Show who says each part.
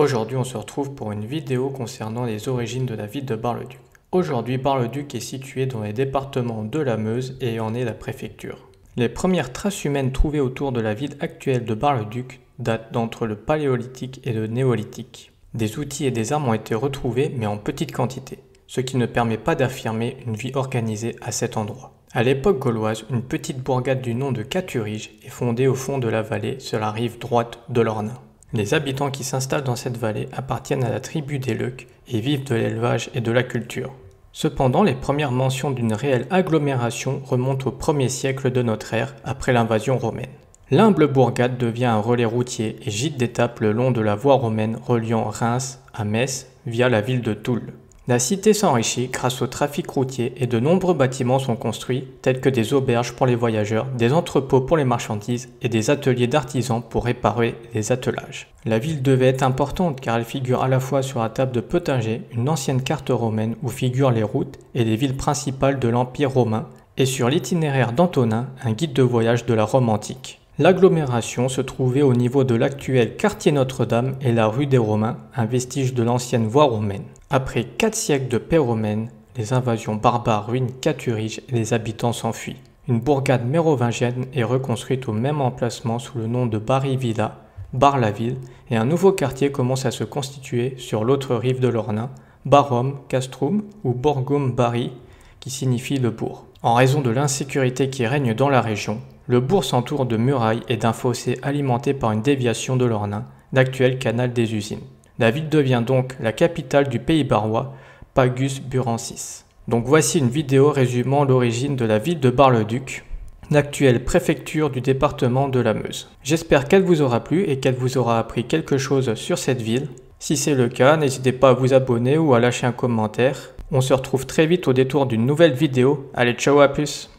Speaker 1: Aujourd'hui, on se retrouve pour une vidéo concernant les origines de la ville de Bar-le-Duc. Aujourd'hui, Bar-le-Duc est situé dans les départements de la Meuse et en est la préfecture. Les premières traces humaines trouvées autour de la ville actuelle de Bar-le-Duc datent d'entre le Paléolithique et le Néolithique. Des outils et des armes ont été retrouvés, mais en petite quantité, ce qui ne permet pas d'affirmer une vie organisée à cet endroit. À l'époque gauloise, une petite bourgade du nom de Caturige est fondée au fond de la vallée sur la rive droite de l'Ornain. Les habitants qui s'installent dans cette vallée appartiennent à la tribu des Leucs et vivent de l'élevage et de la culture. Cependant, les premières mentions d'une réelle agglomération remontent au 1er siècle de notre ère, après l'invasion romaine. L'humble bourgade devient un relais routier et gîte d'étape le long de la voie romaine reliant Reims à Metz via la ville de Toul. La cité s'enrichit grâce au trafic routier et de nombreux bâtiments sont construits, tels que des auberges pour les voyageurs, des entrepôts pour les marchandises et des ateliers d'artisans pour réparer les attelages. La ville devait être importante car elle figure à la fois sur la table de Pottinger, une ancienne carte romaine où figurent les routes et les villes principales de l'Empire romain, et sur l'itinéraire d'Antonin, un guide de voyage de la Rome antique. L'agglomération se trouvait au niveau de l'actuel quartier Notre-Dame et la rue des Romains, un vestige de l'ancienne voie romaine. Après 4 siècles de paix romaine, les invasions barbares ruinent Caturige et les habitants s'enfuient. Une bourgade mérovingienne est reconstruite au même emplacement sous le nom de Bari-Villa, Bar-la-Ville, et un nouveau quartier commence à se constituer sur l'autre rive de l'Ornain, Barum Castrum ou Borgum Bari, qui signifie le bourg. En raison de l'insécurité qui règne dans la région, le bourg s'entoure de murailles et d'un fossé alimenté par une déviation de l'Ornain, l'actuel canal des usines. La ville devient donc la capitale du pays barrois, Pagus Burensis. Donc voici une vidéo résumant l'origine de la ville de Bar-le-Duc, l'actuelle préfecture du département de la Meuse. J'espère qu'elle vous aura plu et qu'elle vous aura appris quelque chose sur cette ville. Si c'est le cas, n'hésitez pas à vous abonner ou à lâcher un commentaire. On se retrouve très vite au détour d'une nouvelle vidéo. Allez, ciao, à plus!